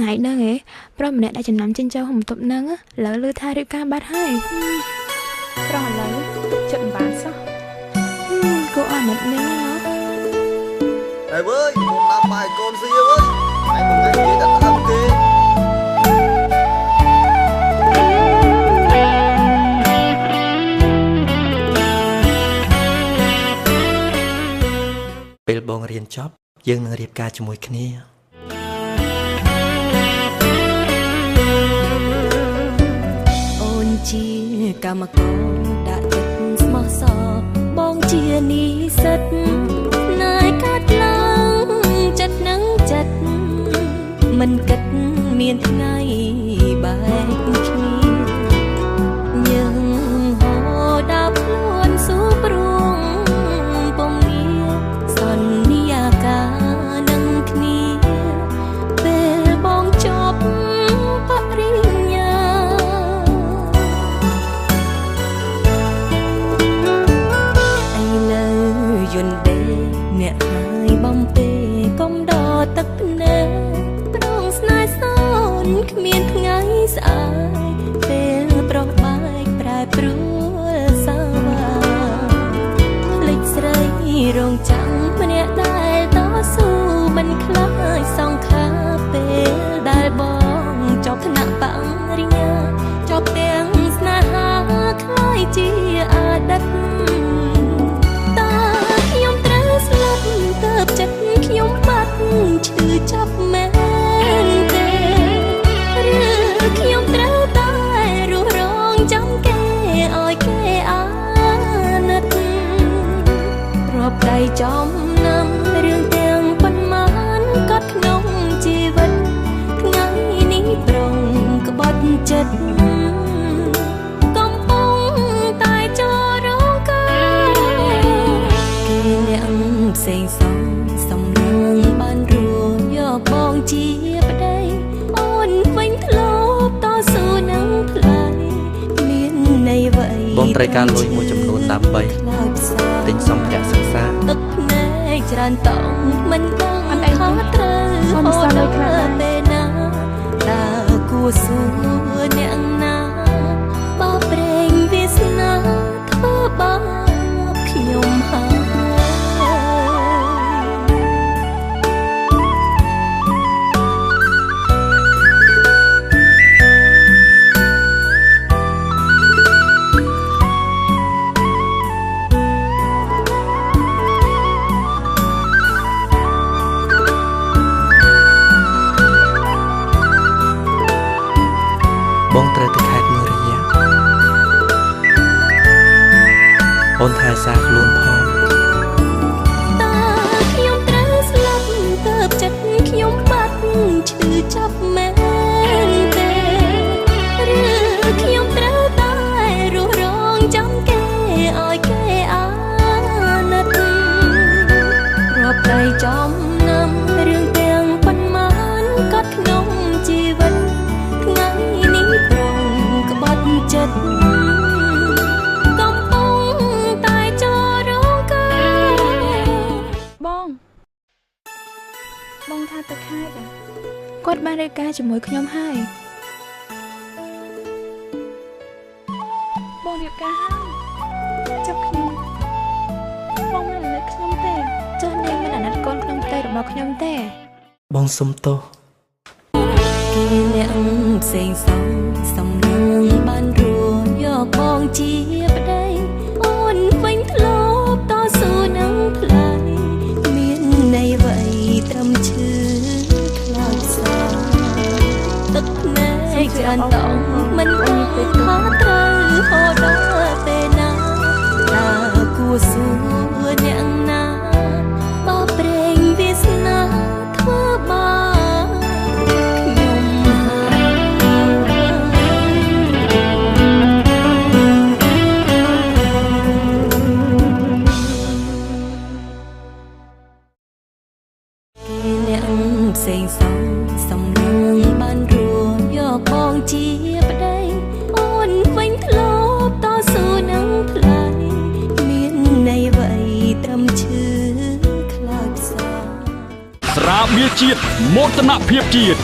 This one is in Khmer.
Hãy đơn ấy, pro mình đã chỉnh nắm trên châu hồng tục nâng á, lỡ lư tha rượu ca bát hai. Pro lỡ, trận bán sao? Cô ở nật nâng nó. Thầy ơi, con làm bài con gì ơi? Anh kia đặt thăm kia.ពេលបងរៀនចប់យើងនឹងរៀបការជាមួយគ្នាអូនជាកម្មករដាក់ចិត្តស្មោះសរបងជានិស្សិតណាយកាត់ឡើងចិត្តនឹងចិត្តមិនគិតមានថ្ងៃបែកគ្នាយើងហោដាប់ខ្លួនស៊ូព្រោះពងងារសន្យាការនឹងគ្នាពេលបងចប់បរិញ្ញាI love you ដេអ្នកហើយបំពេកុំដកទឹកភ្នែកប្រងស្នេហ៍សោនគ្មានថ្ងៃស្អាតពេលប្រុសបែកប្រែប្រួលសាវាភ្លេចស្រីរងចាំម្នាក់ដែលតស៊ូមិនខ្លាចសង្ខារពេលដែលបងចប់ថ្នាក់បរិញ្ញាចប់ទាំងស្នេហាខ្លាយជាអតីតចិត្តខ្ញុំបាត់ឈឺចាប់មែនទេឬខ្ញុំត្រូវតែរស់រងចាំគេឲ្យគេអាណិតរាប់ដៃចំណាំរឿងទាំងប៉ុន្មានក៏ក្នុងជីវិតថ្ងៃនេះប្រងក្បត់ចិត្តកំពុងតែចូលរងការគេអ្នកផ្សេងសំបានរួយកបងជាប្តីអូនវិញធ្លាប់តស៊ូនឹងផ្លៃមានន័យអ្វីបងត្រូវការលុយមួយចំនួនដើម្បីទិញសម្ភារៈសិក្សាទឹកភ្នែកច្រើនតង់មិនដឹងថាត្រូវហូរដល់ពេលណាតើគួរសួរអ្នកណាបោប្រេងវាសនាធ្វើបាបខ្ញុំហើយបងត្រូវទៅខេត្តមួយរយៈអូនថែសារខ្លួនផងតើខ្ញុំត្រូវស្លាប់ទៅចិត្តខ្ញុំបាត់ឈឺចាប់មែនទេឬខ្ញុំត្រូវតែរស់រងចាំគេឲ្យគេអាណិតរាប់ដៃចំណាំរឿងទាំងប៉ុន្មានក៏ក្នុងជីវិតថ្ងៃនេះប្រងក្បត់ចិត្តកំពុងតែចូលរងការបងថាទៅខេត្តគាត់បានរៀបការជាមួយខ្ញុំហើយ បងរៀបការហើយចាប់ខ្ញុំបងមិនអាណិតខ្ញុំទេចុះនាងមិនអាណិតកូនក្នុងផ្ទៃរបស់ខ្ញុំទេ បងសុំទោសគេអ្នកផ្សេងសំលឹងបានរួយកបងជាប្តីអូនវិញធ្លាប់តស៊ូនឹងផ្លៃមានន័យអ្វីត្រឹមឈឺខ្លោចសោទឹកភ្នែកច្រើនតង់មិនដឹងថាត្រូវហូរដល់ពេលណាតើគួរសួរអ្នកណាបោប្រេងវាសនាធ្វើបាបខ្ញុំគេអ្នកផ្សេងសំលឹងបានរួយកបងជាប្តីអូនវិញធ្លាប់តស៊ូនឹងផ្លៃមានន័យអ្វីត្រឹមឈឺខ្លោចផ្សាស្រាបៀរជាតិមោទនភាពជាតិ